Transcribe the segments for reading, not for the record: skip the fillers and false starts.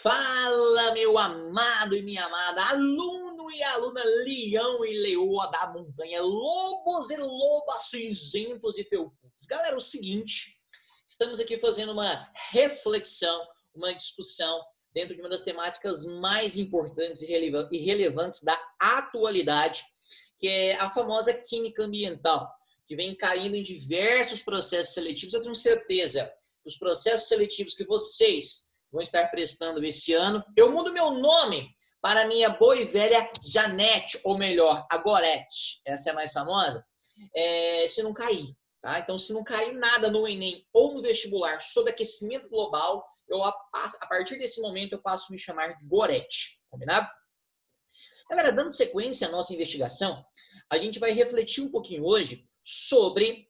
Fala, meu amado e minha amada, aluno e aluna, leão e leoa da montanha, lobos e lobas cinzentos e felpudos. Galera, é o seguinte, estamos aqui fazendo uma reflexão, uma discussão dentro de uma das temáticas mais importantes e relevantes da atualidade, que é a famosa química ambiental, que vem caindo em diversos processos seletivos. Eu tenho certeza que os processos seletivos que vocês vão estar prestando esse ano, eu mudo meu nome para a minha boa e velha Janete, ou melhor, a Gorete, essa é a mais famosa, se não cair, tá? Então, se não cair nada no Enem ou no vestibular sobre aquecimento global, a partir desse momento eu passo a me chamar de Gorete, combinado? Galera, dando sequência à nossa investigação, a gente vai refletir um pouquinho hoje sobre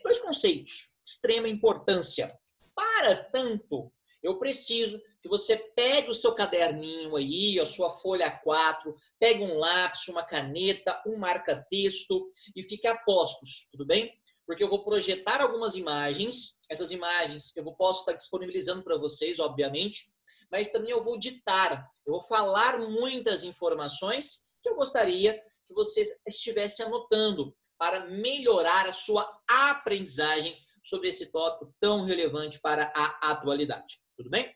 dois conceitos de extrema importância. Para tanto, eu preciso que você pegue o seu caderninho aí, a sua folha A4, pegue um lápis, uma caneta, um marca-texto e fique a postos, tudo bem? Porque eu vou projetar algumas imagens, essas imagens eu posso estar disponibilizando para vocês, obviamente, mas também eu vou ditar, eu vou falar muitas informações que eu gostaria que você estivesse anotando para melhorar a sua aprendizagem sobre esse tópico tão relevante para a atualidade. Tudo bem?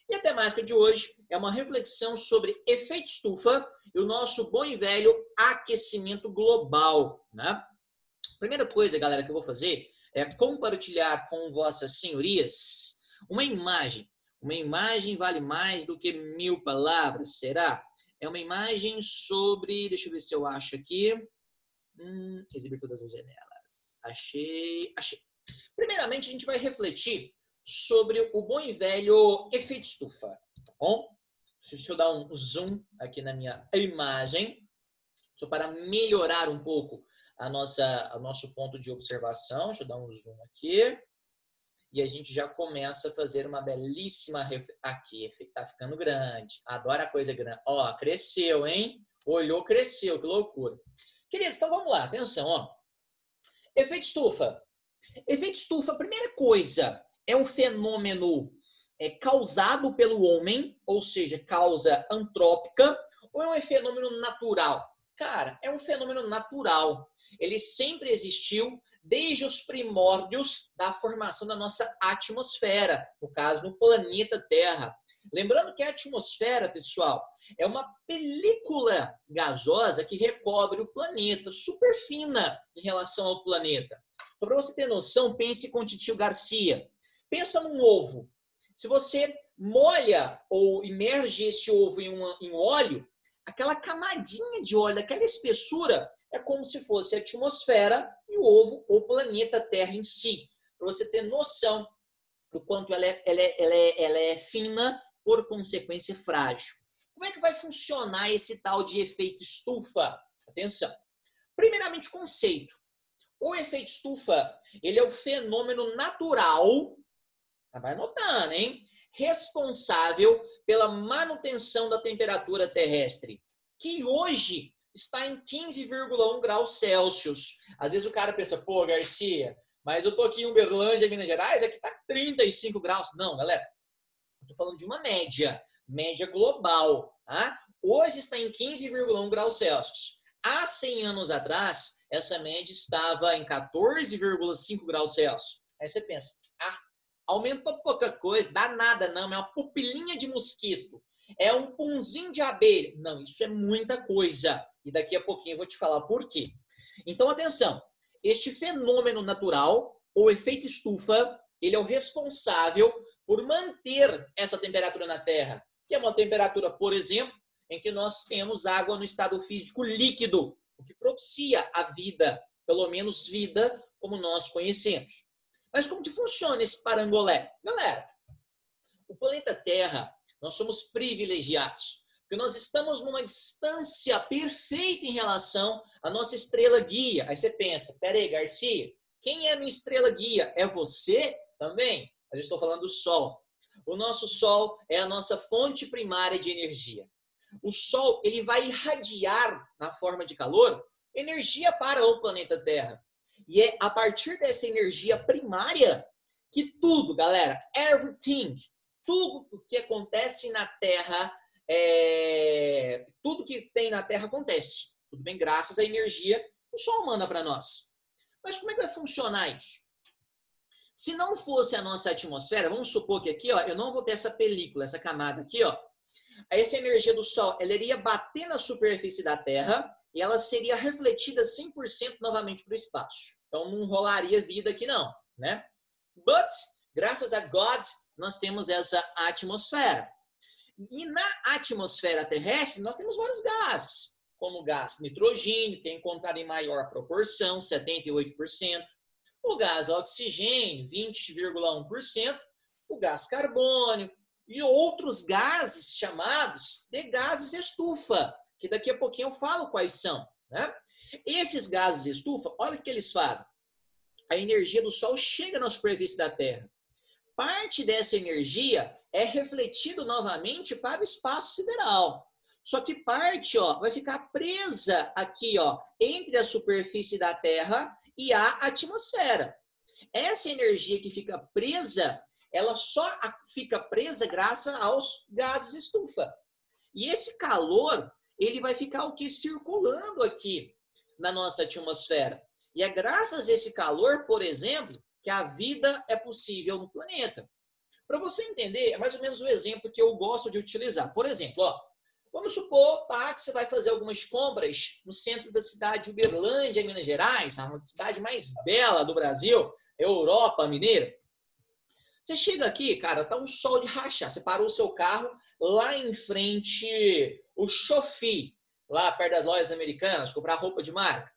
E a temática de hoje é uma reflexão sobre efeito estufa e o nosso bom e velho aquecimento global, né? Primeira coisa, galera, que eu vou fazer é compartilhar com vossas senhorias uma imagem. Uma imagem vale mais do que 1000 palavras, será? É uma imagem sobre... Deixa eu ver se eu acho aqui. Exibir todas as janelas. Achei. Primeiramente, a gente vai refletir sobre o bom e velho efeito estufa, tá bom? Deixa eu dar um zoom aqui na minha imagem, só para melhorar um pouco o nosso ponto de observação. Deixa eu dar um zoom aqui. E a gente já começa a fazer uma belíssima... Aqui, tá ficando grande. Adoro a coisa grande. Ó, cresceu, hein? Olhou, cresceu. Que loucura. Queridos, então vamos lá. Atenção, ó. Efeito estufa. Efeito estufa, primeira coisa, é um fenômeno causado pelo homem, ou seja, causa antrópica, ou é um fenômeno natural? Cara, é um fenômeno natural. Ele sempre existiu desde os primórdios da formação da nossa atmosfera, no caso, no planeta Terra. Lembrando que a atmosfera, pessoal, é uma película gasosa que recobre o planeta, super fina em relação ao planeta. Só para você ter noção, pense com o Titio Garcia. Pensa num ovo. Se você molha ou imerge esse ovo em óleo, aquela camadinha de óleo, aquela espessura, é como se fosse a atmosfera e o ovo ou planeta Terra em si. Para você ter noção do quanto ela é fina, por consequência frágil. Como é que vai funcionar esse tal de efeito estufa? Atenção. Primeiramente, conceito. O efeito estufa, ele é o fenômeno natural, vai anotando, hein? Responsável pela manutenção da temperatura terrestre, que hoje está em 15,1 graus Celsius. Às vezes o cara pensa, pô, Garcia, mas eu tô aqui em Uberlândia, Minas Gerais, aqui tá 35 graus. Não, galera, eu tô falando de uma média global, tá? Hoje está em 15,1 graus Celsius. Há 100 anos atrás, essa média estava em 14,5 graus Celsius. Aí você pensa, aumentou pouca coisa, dá nada não, é uma pupilinha de mosquito, é um punzinho de abelha. Não, isso é muita coisa. E daqui a pouquinho eu vou te falar por quê. Então, atenção, este fenômeno natural, ou efeito estufa, ele é o responsável por manter essa temperatura na Terra, que é uma temperatura, por exemplo, em que nós temos água no estado físico líquido, o que propicia a vida, pelo menos vida como nós conhecemos. Mas como que funciona esse parangolé? Galera, o planeta Terra, nós somos privilegiados, porque nós estamos numa distância perfeita em relação à nossa estrela guia. Aí você pensa, peraí, Garcia, quem é minha estrela guia? É você também? Mas eu estou falando do Sol. O nosso Sol é a nossa fonte primária de energia. O Sol, ele vai irradiar na forma de calor energia para o planeta Terra. E é a partir dessa energia primária que tudo, galera, everything, tudo que acontece na Terra, tudo que tem na Terra acontece. Tudo bem? Graças à energia que o Sol manda para nós. Mas como é que vai funcionar isso? Se não fosse a nossa atmosfera, vamos supor que aqui, ó, eu não vou ter essa película, essa camada aqui, ó. Essa energia do Sol, ela iria bater na superfície da Terra e ela seria refletida 100% novamente para o espaço. Então, não rolaria vida aqui não, né? But, graças a God, nós temos essa atmosfera. E na atmosfera terrestre, nós temos vários gases, como o gás nitrogênio, que é encontrado em maior proporção, 78%. O gás oxigênio, 20,1%, o gás carbônio e outros gases chamados de gases estufa, que daqui a pouquinho eu falo quais são, né? Esses gases estufa, olha o que eles fazem. A energia do Sol chega na superfície da Terra. Parte dessa energia é refletida novamente para o espaço sideral. Só que parte, ó, vai ficar presa aqui, ó, entre a superfície da Terra e a atmosfera. Essa energia que fica presa, ela só fica presa graças aos gases estufa. E esse calor, ele vai ficar o que? Circulando aqui na nossa atmosfera. E é graças a esse calor, por exemplo, que a vida é possível no planeta. Para você entender, é mais ou menos o exemplo que eu gosto de utilizar. Por exemplo, ó, vamos supor, que você vai fazer algumas compras no centro da cidade de Uberlândia, Minas Gerais, a cidade mais bela do Brasil, Europa Mineira. Você chega aqui, cara, tá um sol de rachar. Você parou o seu carro lá em frente, o Xofi, lá perto das lojas americanas, comprar roupa de marca.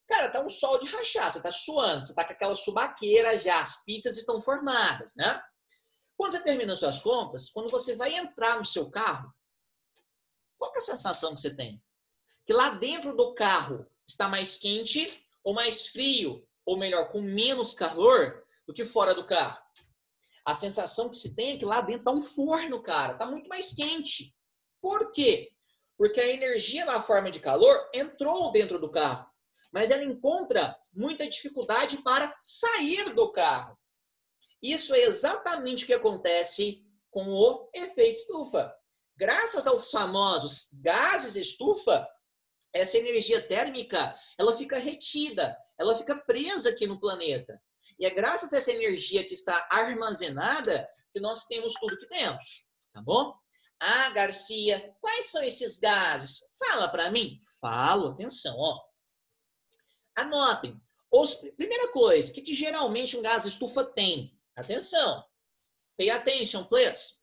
Cara, tá um sol de rachar, você tá suando, você tá com aquela subaqueira já, as pizzas estão formadas, né? Quando você termina as suas compras, quando você vai entrar no seu carro, qual que é a sensação que você tem? Que lá dentro do carro está mais quente ou mais frio, ou melhor, com menos calor do que fora do carro. A sensação que se tem é que lá dentro tá um forno, cara, tá muito mais quente. Por quê? Porque a energia na forma de calor entrou dentro do carro, mas ela encontra muita dificuldade para sair do carro. Isso é exatamente o que acontece com o efeito estufa. Graças aos famosos gases estufa, essa energia térmica, ela fica retida, ela fica presa aqui no planeta. E é graças a essa energia que está armazenada que nós temos tudo que temos, tá bom? Ah, Garcia, quais são esses gases? Fala para mim. Falo, atenção, ó. Anotem. Primeira coisa, o que geralmente um gás estufa tem? Atenção. Pay attention, please.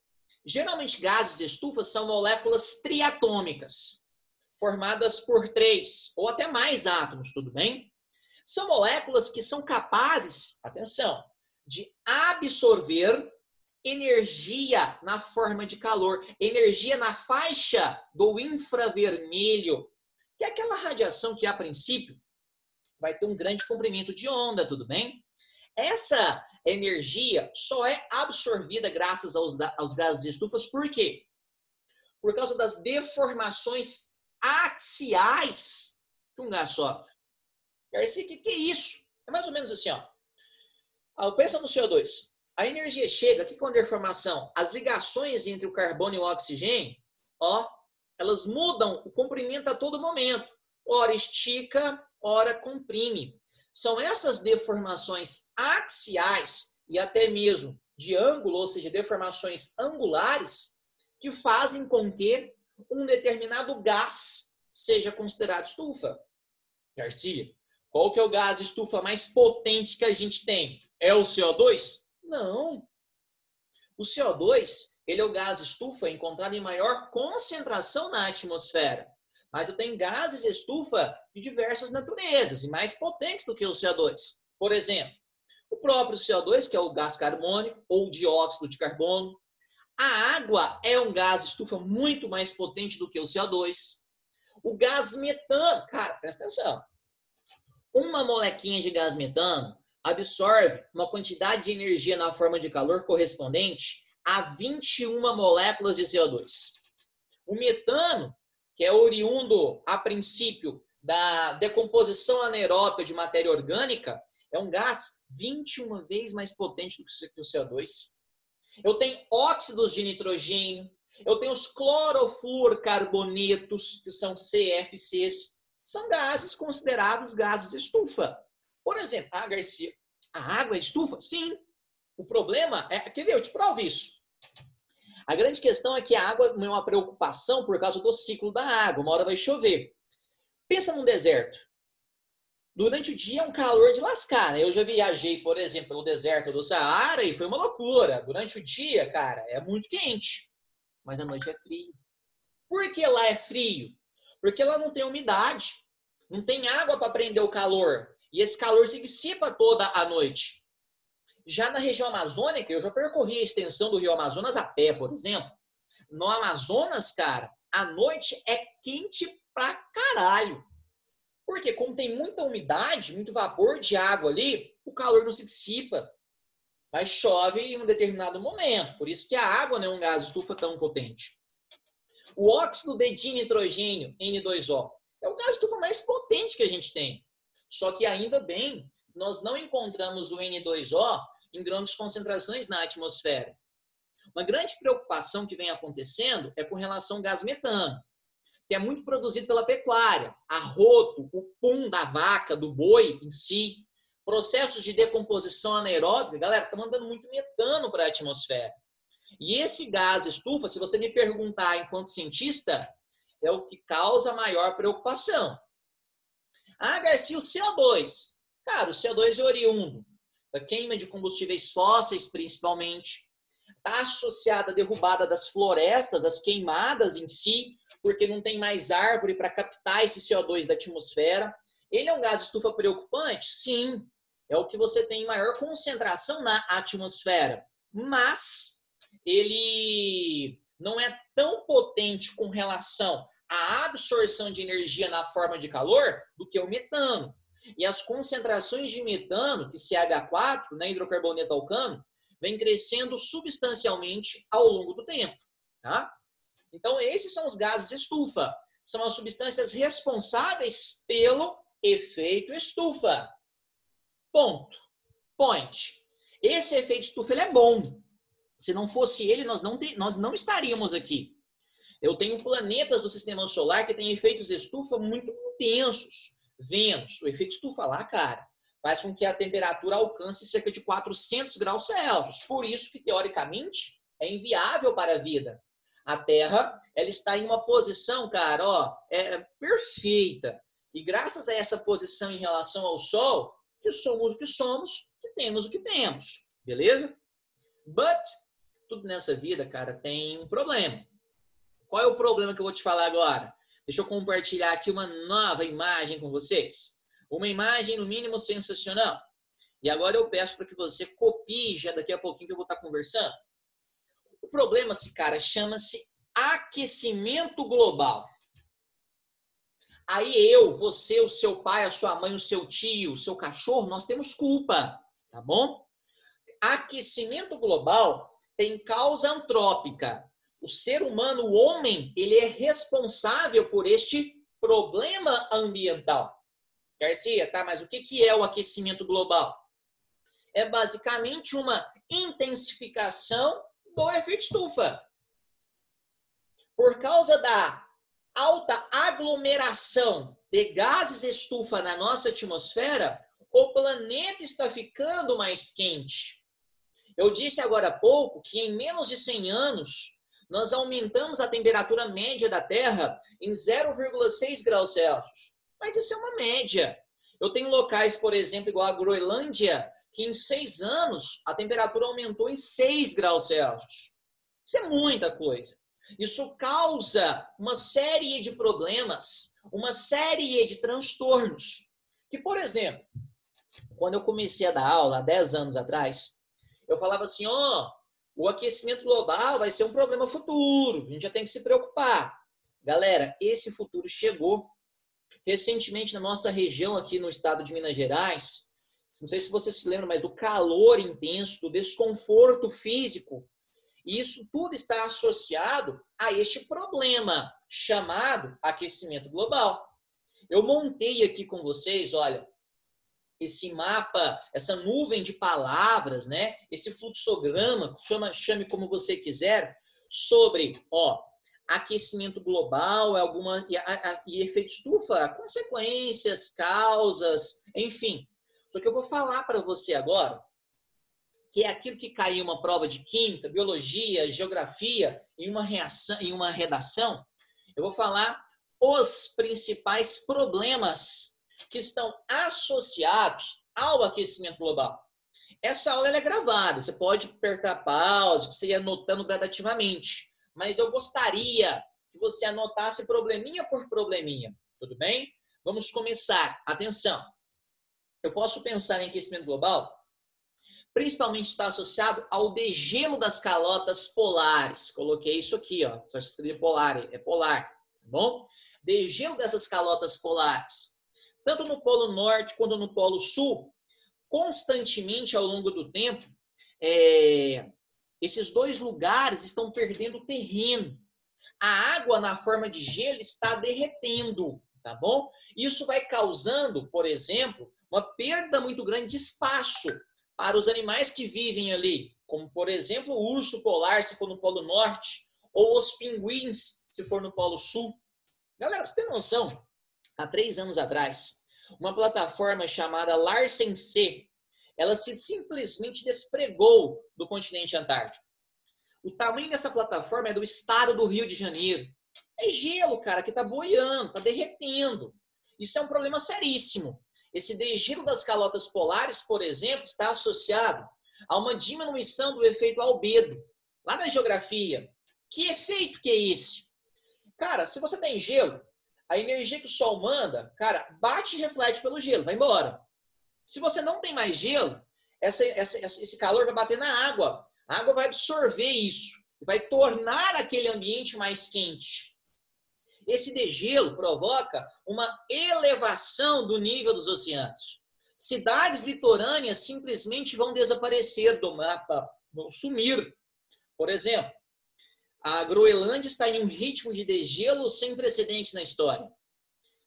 Geralmente gases estufa são moléculas triatômicas, formadas por 3 ou até mais átomos, tudo bem? São moléculas que são capazes, atenção, de absorver energia na forma de calor, energia na faixa do infravermelho, que é aquela radiação que, a princípio, vai ter um grande comprimento de onda, tudo bem? Essa energia só é absorvida graças aos gases estufas, por quê? Por causa das deformações axiais que um gás sofre. Garcia, o que é isso? É mais ou menos assim, ó. Pensa no CO2. A energia chega, o que é uma deformação? As ligações entre o carbono e o oxigênio, ó, elas mudam o comprimento a todo momento. Ora estica, ora comprime. São essas deformações axiais e até mesmo de ângulo, ou seja, deformações angulares, que fazem com que um determinado gás seja considerado estufa. Garcia, qual que é o gás estufa mais potente que a gente tem? É o CO2? Não. O CO2, ele é o gás estufa encontrado em maior concentração na atmosfera. Mas eu tenho gases estufa de diversas naturezas e mais potentes do que o CO2. Por exemplo, o próprio CO2, que é o gás carbônico ou dióxido de carbono. A água é um gás estufa muito mais potente do que o CO2. O gás metano, cara, presta atenção. Uma molequinha de gás metano absorve uma quantidade de energia na forma de calor correspondente a 21 moléculas de CO2. O metano, que é oriundo, a princípio, da decomposição anaeróbica de matéria orgânica, é um gás 21 vezes mais potente do que o CO2. eu tenho óxidos de nitrogênio, eu tenho os clorofluorcarbonetos, que são CFCs, são gases considerados gases estufa. Por exemplo, Garcia, a água é estufa? Sim. O problema é, quer ver, eu te provo isso. A grande questão é que a água não é uma preocupação por causa do ciclo da água, uma hora vai chover. Pensa num deserto. Durante o dia é um calor de lascar, né? Eu já viajei, por exemplo, pelo deserto do Saara e foi uma loucura. Durante o dia, cara, é muito quente, mas à noite é frio. Por que lá é frio? Porque lá não tem umidade, não tem água para prender o calor. E esse calor se dissipa toda a noite. Já na região amazônica, eu já percorri a extensão do Rio Amazonas a pé, por exemplo. No Amazonas, cara, a noite é quente pra caralho. Porque como tem muita umidade, muito vapor de água ali, o calor não se dissipa. Mas chove em um determinado momento. Por isso que a água não é um gás estufa tão potente. O óxido de dinitrogênio, N2O, é o gás estufa mais potente que a gente tem. Só que ainda bem, nós não encontramos o N2O em grandes concentrações na atmosfera. Uma grande preocupação que vem acontecendo é com relação ao gás metano, que é muito produzido pela pecuária, arroto, o pum da vaca, do boi em si, processos de decomposição anaeróbica, galera, está mandando muito metano para a atmosfera. E esse gás estufa, se você me perguntar enquanto cientista, é o que causa maior preocupação. Ah, Garcia, o CO2. Cara, o CO2 é oriundo da queima de combustíveis fósseis, principalmente. Está associada à derrubada das florestas, às queimadas em si, porque não tem mais árvore para captar esse CO2 da atmosfera. Ele é um gás estufa preocupante? Sim. É o que você tem em maior concentração na atmosfera. Mas ele não é tão potente com relação à absorção de energia na forma de calor do que o metano. E as concentrações de metano, que CH4, né, hidrocarboneto alcano, vem crescendo substancialmente ao longo do tempo. Tá? Então, esses são os gases estufa. São as substâncias responsáveis pelo efeito estufa. Ponto. Point. Esse efeito estufa ele é bom. Se não fosse ele, nós não estaríamos aqui. Eu tenho planetas do sistema solar que têm efeitos estufa muito intensos. Vênus, o efeito estufa lá, cara, faz com que a temperatura alcance cerca de 400 graus Celsius. Por isso que, teoricamente, é inviável para a vida. A Terra, ela está em uma posição, cara, ó, perfeita. E graças a essa posição em relação ao Sol, que somos o que somos, que temos o que temos. Beleza? But, tudo nessa vida, cara, tem um problema. Qual é o problema que eu vou te falar agora? Deixa eu compartilhar aqui uma nova imagem com vocês. Uma imagem, no mínimo, sensacional. E agora eu peço para que você copie já daqui a pouquinho que eu vou estar conversando. O problema, cara, chama-se aquecimento global. Aí eu, você, o seu pai, a sua mãe, o seu tio, o seu cachorro, nós temos culpa, tá bom? Aquecimento global tem causa antrópica. O ser humano, o homem, ele é responsável por este problema ambiental. Garcia, tá? Mas o que é o aquecimento global? É basicamente uma intensificação do efeito estufa. Por causa da alta aglomeração de gases estufa na nossa atmosfera, o planeta está ficando mais quente. Eu disse agora há pouco que em menos de 100 anos, nós aumentamos a temperatura média da Terra em 0,6 graus Celsius. Mas isso é uma média. Eu tenho locais, por exemplo, igual a Groenlândia, que em 6 anos a temperatura aumentou em 6 graus Celsius. Isso é muita coisa. Isso causa uma série de problemas, uma série de transtornos. Que, por exemplo, quando eu comecei a dar aula há 10 anos atrás, eu falava assim, ó, o aquecimento global vai ser um problema futuro, a gente já tem que se preocupar. Galera, esse futuro chegou. Recentemente, na nossa região aqui no estado de Minas Gerais, não sei se você se lembra, mas do calor intenso, do desconforto físico, e isso tudo está associado a este problema chamado aquecimento global. Eu montei aqui com vocês, olha, esse mapa, essa nuvem de palavras, né? Esse fluxograma, chame como você quiser, sobre, ó, aquecimento global, e efeito estufa, consequências, causas, enfim. Só que eu vou falar para você agora, que é aquilo que caiu em uma prova de química, biologia, geografia, em uma redação, eu vou falar os principais problemas que estão associados ao aquecimento global. Essa aula é gravada, você pode apertar pause, você ir anotando gradativamente, mas eu gostaria que você anotasse probleminha por probleminha, tudo bem? Vamos começar. Atenção! Eu posso pensar em aquecimento global, principalmente está associado ao degelo das calotas polares. Coloquei isso aqui, ó, só escrever polar, é polar, tá bom? Degelo dessas calotas polares, tanto no Polo Norte quanto no Polo Sul, constantemente ao longo do tempo, esses dois lugares estão perdendo terreno. A água na forma de gelo está derretendo, tá bom? Isso vai causando, por exemplo, uma perda muito grande de espaço para os animais que vivem ali, como, por exemplo, o urso polar, se for no Polo Norte, ou os pinguins, se for no Polo Sul. Galera, você tem noção? Há 3 anos atrás, uma plataforma chamada Larsen C, ela se simplesmente despregou do continente antártico. O tamanho dessa plataforma é do estado do Rio de Janeiro. É gelo, cara, que está boiando, está derretendo. Isso é um problema seríssimo. Esse degelo das calotas polares, por exemplo, está associado a uma diminuição do efeito albedo. Lá na geografia, que efeito que é esse? Cara, se você tem gelo, a energia que o Sol manda, cara, bate e reflete pelo gelo, vai embora. Se você não tem mais gelo, esse calor vai bater na água. A água vai absorver isso, vai tornar aquele ambiente mais quente. Esse degelo provoca uma elevação do nível dos oceanos. Cidades litorâneas simplesmente vão desaparecer do mapa, vão sumir. Por exemplo, a Groenlândia está em um ritmo de degelo sem precedentes na história.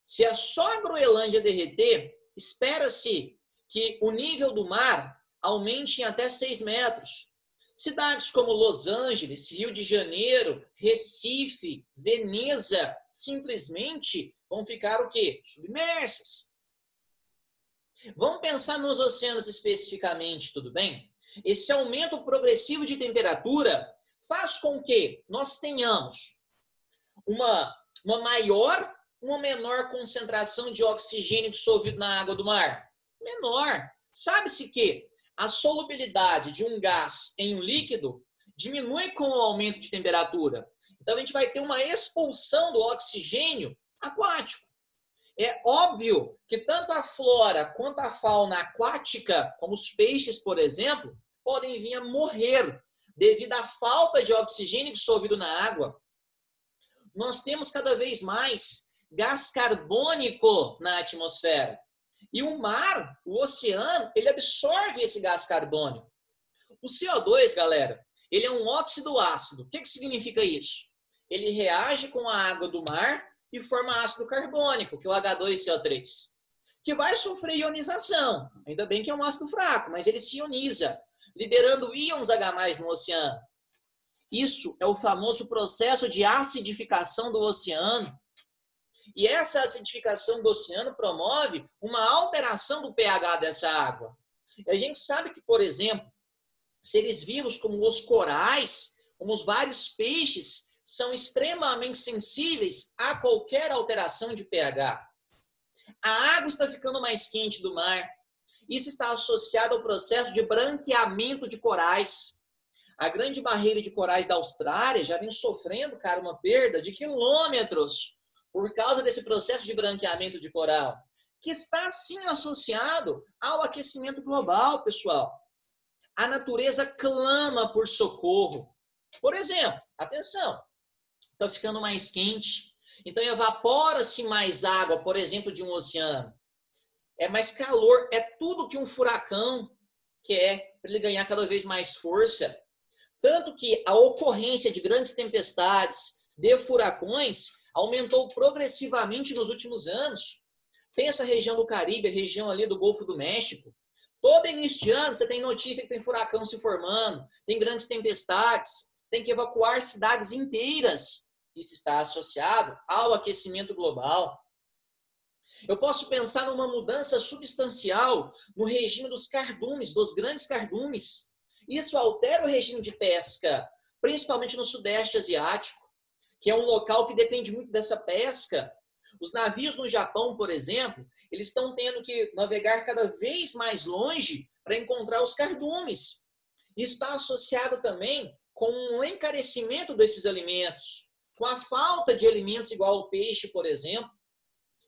Se só a Groenlândia derreter, espera-se que o nível do mar aumente em até 6 metros. Cidades como Los Angeles, Rio de Janeiro, Recife, Veneza, simplesmente vão ficar o quê? Submersas. Vamos pensar nos oceanos especificamente, tudo bem? Esse aumento progressivo de temperatura faz com que nós tenhamos uma maior ou uma menor concentração de oxigênio dissolvido na água do mar? Menor. Sabe-se que a solubilidade de um gás em um líquido diminui com o aumento de temperatura. Então, a gente vai ter uma expulsão do oxigênio aquático. É óbvio que tanto a flora quanto a fauna aquática, como os peixes, por exemplo, podem vir a morrer devido à falta de oxigênio dissolvido na água. Nós temos cada vez mais gás carbônico na atmosfera. E o mar, o oceano, ele absorve esse gás carbônico. O CO2, galera, ele é um óxido ácido. O que significa isso? Ele reage com a água do mar e forma ácido carbônico, que é o H2CO3, que vai sofrer ionização. Ainda bem que é um ácido fraco, mas ele se ioniza, liberando íons H+ no oceano. Isso é o famoso processo de acidificação do oceano. E essa acidificação do oceano promove uma alteração do pH dessa água. E a gente sabe que, por exemplo, seres vivos como os corais, como os vários peixes, são extremamente sensíveis a qualquer alteração de pH. A água está ficando mais quente do mar. Isso está associado ao processo de branqueamento de corais. A grande barreira de corais da Austrália já vem sofrendo, cara, uma perda de quilômetros por causa desse processo de branqueamento de coral, que está, sim, associado ao aquecimento global, pessoal. A natureza clama por socorro. Por exemplo, atenção, está ficando mais quente, então evapora-se mais água, por exemplo, de um oceano. É mais calor, é tudo que um furacão quer para ele ganhar cada vez mais força. Tanto que a ocorrência de grandes tempestades, de furacões, aumentou progressivamente nos últimos anos. Pensa a região do Caribe, a região ali do Golfo do México. Todo início de ano você tem notícia que tem furacão se formando, tem grandes tempestades, tem que evacuar cidades inteiras. Isso está associado ao aquecimento global. Eu posso pensar numa mudança substancial no regime dos cardumes, dos grandes cardumes. Isso altera o regime de pesca, principalmente no Sudeste Asiático, que é um local que depende muito dessa pesca. Os navios no Japão, por exemplo, eles estão tendo que navegar cada vez mais longe para encontrar os cardumes. Isso está associado também com o encarecimento desses alimentos, com a falta de alimentos igual ao peixe, por exemplo.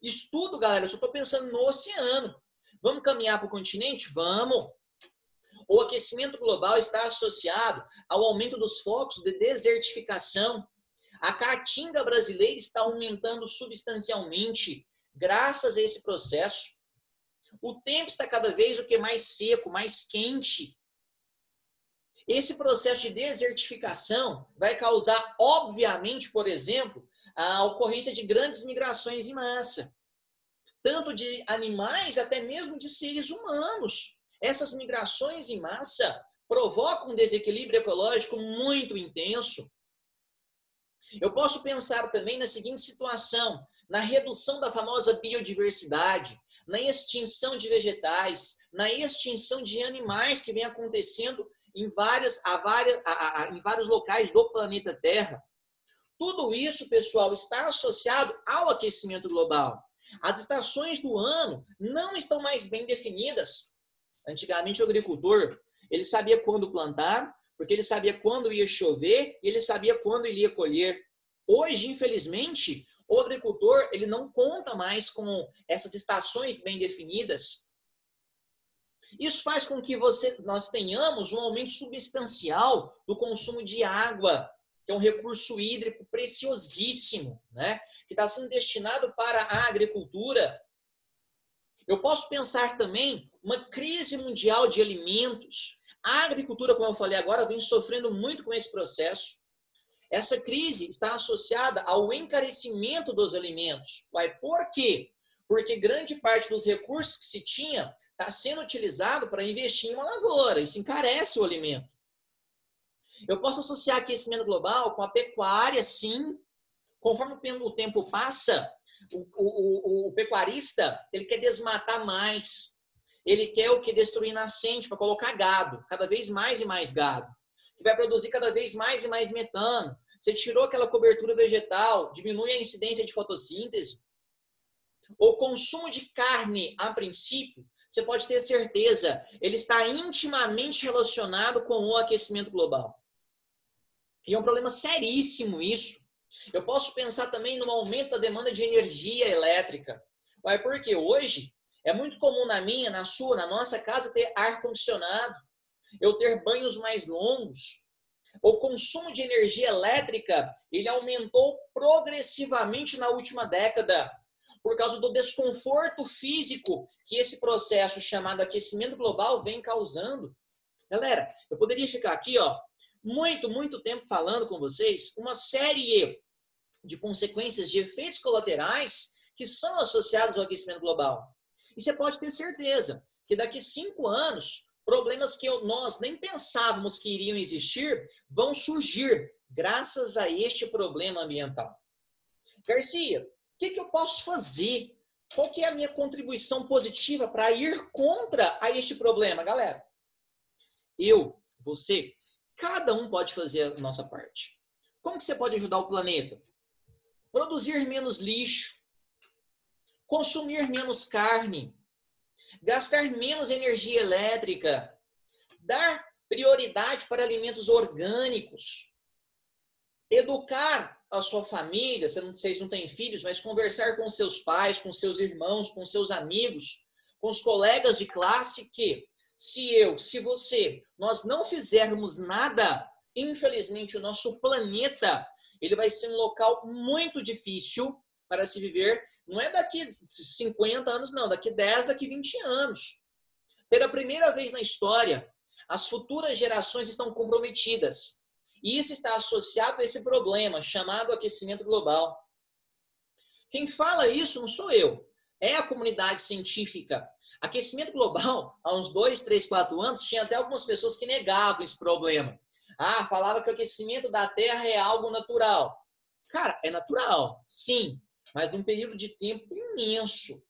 Isso tudo, galera, eu só estou pensando no oceano. Vamos caminhar para o continente? Vamos! O aquecimento global está associado ao aumento dos focos de desertificação. A caatinga brasileira está aumentando substancialmente graças a esse processo. O tempo está cada vez o que mais seco, mais quente. Esse processo de desertificação vai causar, obviamente, por exemplo, a ocorrência de grandes migrações em massa, tanto de animais até mesmo de seres humanos. Essas migrações em massa provocam um desequilíbrio ecológico muito intenso. Eu posso pensar também na seguinte situação, na redução da famosa biodiversidade, na extinção de vegetais, na extinção de animais que vem acontecendo em vários locais do planeta Terra. Tudo isso, pessoal, está associado ao aquecimento global. As estações do ano não estão mais bem definidas. Antigamente, o agricultor, ele sabia quando plantar, porque ele sabia quando ia chover e ele sabia quando ele ia colher. Hoje, infelizmente, o agricultor, ele não conta mais com essas estações bem definidas. Isso faz com que nós tenhamos um aumento substancial do consumo de água, que é um recurso hídrico preciosíssimo, né? Que está sendo destinado para a agricultura. Eu posso pensar também uma crise mundial de alimentos. A agricultura, como eu falei agora, vem sofrendo muito com esse processo. Essa crise está associada ao encarecimento dos alimentos. Por quê? Porque grande parte dos recursos que se tinha está sendo utilizado para investir em uma lavoura. Isso encarece o alimento. Eu posso associar aquecimento global com a pecuária, sim. Conforme o tempo passa, o pecuarista, ele quer desmatar mais. Ele quer o que? Destruir nascente para colocar gado, cada vez mais e mais gado, que vai produzir cada vez mais e mais metano. Você tirou aquela cobertura vegetal, diminui a incidência de fotossíntese. O consumo de carne, a princípio, você pode ter certeza, ele está intimamente relacionado com o aquecimento global. E é um problema seríssimo isso. Eu posso pensar também no aumento da demanda de energia elétrica. Porque hoje é muito comum na minha, na sua, na nossa casa ter ar-condicionado, eu ter banhos mais longos. O consumo de energia elétrica, ele aumentou progressivamente na última década, por causa do desconforto físico que esse processo chamado aquecimento global vem causando. Galera, eu poderia ficar aqui, muito tempo falando com vocês, uma série de consequências de efeitos colaterais que são associados ao aquecimento global. E você pode ter certeza que daqui a 5 anos, problemas que nós nem pensávamos que iriam existir, vão surgir graças a este problema ambiental. Garcia, o que eu posso fazer? Qual que é a minha contribuição positiva para ir contra a este problema, galera? Eu, você, cada um pode fazer a nossa parte. Como que você pode ajudar o planeta? Produzir menos lixo, consumir menos carne, gastar menos energia elétrica, dar prioridade para alimentos orgânicos, educar a sua família, vocês não têm filhos, mas conversar com seus pais, com seus irmãos, com seus amigos, com os colegas de classe que, se você, nós não fizermos nada, infelizmente o nosso planeta, ele vai ser um local muito difícil para se viver. Não é daqui 50 anos, não. Daqui 10, daqui 20 anos. Pela primeira vez na história, as futuras gerações estão comprometidas. E isso está associado a esse problema chamado aquecimento global. Quem fala isso não sou eu. é a comunidade científica. Aquecimento global, há uns 2, 3, 4 anos, tinha até algumas pessoas que negavam esse problema. Falava que o aquecimento da Terra é algo natural. Cara, é natural, sim, mas num período de tempo imenso.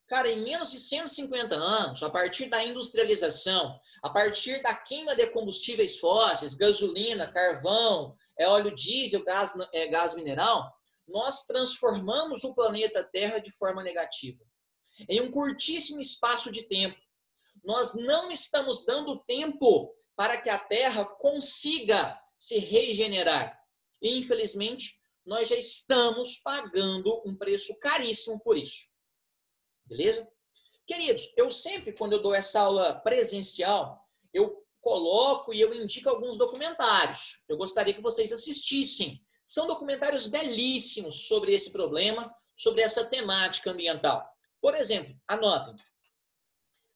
Cara, em menos de 150 anos, a partir da industrialização, a partir da queima de combustíveis fósseis, gasolina, carvão, óleo diesel, gás mineral, nós transformamos o planeta Terra de forma negativa. Em um curtíssimo espaço de tempo, nós não estamos dando tempo para que a Terra consiga se regenerar. E, infelizmente, nós já estamos pagando um preço caríssimo por isso. Beleza? Queridos, eu sempre, quando eu dou essa aula presencial, eu coloco e eu indico alguns documentários. Eu gostaria que vocês assistissem. São documentários belíssimos sobre esse problema, sobre essa temática ambiental. Por exemplo, anotem.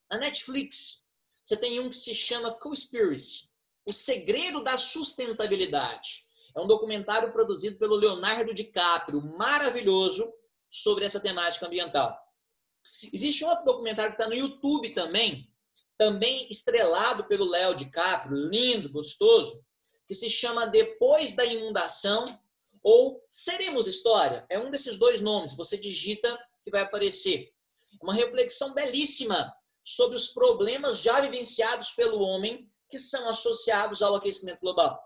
Na Netflix, você tem um que se chama Cospiracy, O Segredo da Sustentabilidade. É um documentário produzido pelo Leonardo DiCaprio, maravilhoso, sobre essa temática ambiental. Existe outro documentário que está no YouTube também estrelado pelo Léo DiCaprio, lindo, gostoso, que se chama Depois da Inundação ou Seremos História. É um desses dois nomes, você digita que vai aparecer. É uma reflexão belíssima sobre os problemas já vivenciados pelo homem que são associados ao aquecimento global.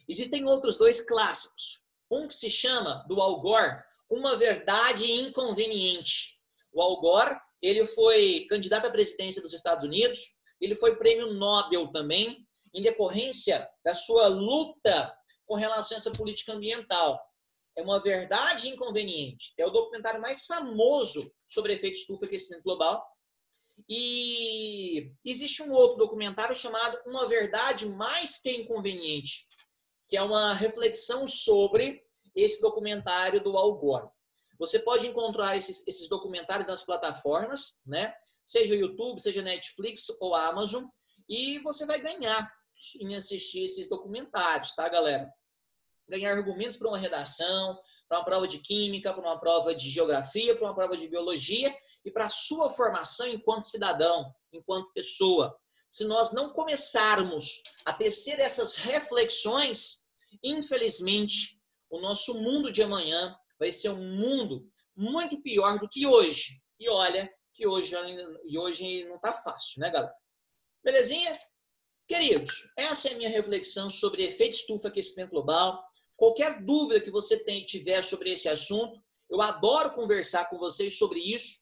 Existem outros dois clássicos. Um que se chama, do Al Gore, Uma Verdade Inconveniente. O Al Gore, ele foi candidato à presidência dos Estados Unidos, ele foi prêmio Nobel também, em decorrência da sua luta com relação a essa política ambiental. É Uma Verdade Inconveniente. É o documentário mais famoso sobre efeito estufa e aquecimento global. E existe um outro documentário chamado Uma Verdade Mais que Inconveniente, que é uma reflexão sobre esse documentário do Al Gore. Você pode encontrar esses documentários nas plataformas, né? Seja YouTube, seja Netflix ou Amazon, e você vai ganhar em assistir esses documentários, tá, galera? Ganhar argumentos para uma redação, para uma prova de química, para uma prova de geografia, para uma prova de biologia e para a sua formação enquanto cidadão, enquanto pessoa. Se nós não começarmos a tecer essas reflexões, infelizmente, o nosso mundo de amanhã vai ser um mundo muito pior do que hoje. E olha que hoje não está fácil, né, galera? Belezinha? Queridos, essa é a minha reflexão sobre efeito estufa e aquecimento global. Qualquer dúvida que você tiver sobre esse assunto, eu adoro conversar com vocês sobre isso.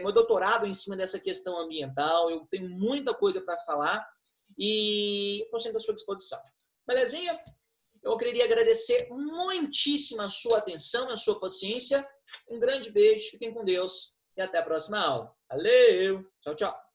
Meu doutorado em cima dessa questão ambiental, eu tenho muita coisa para falar e estou sempre à sua disposição. Belezinha? Eu queria agradecer muitíssimo a sua atenção, a sua paciência. Um grande beijo, fiquem com Deus e até a próxima aula. Valeu! Tchau, tchau!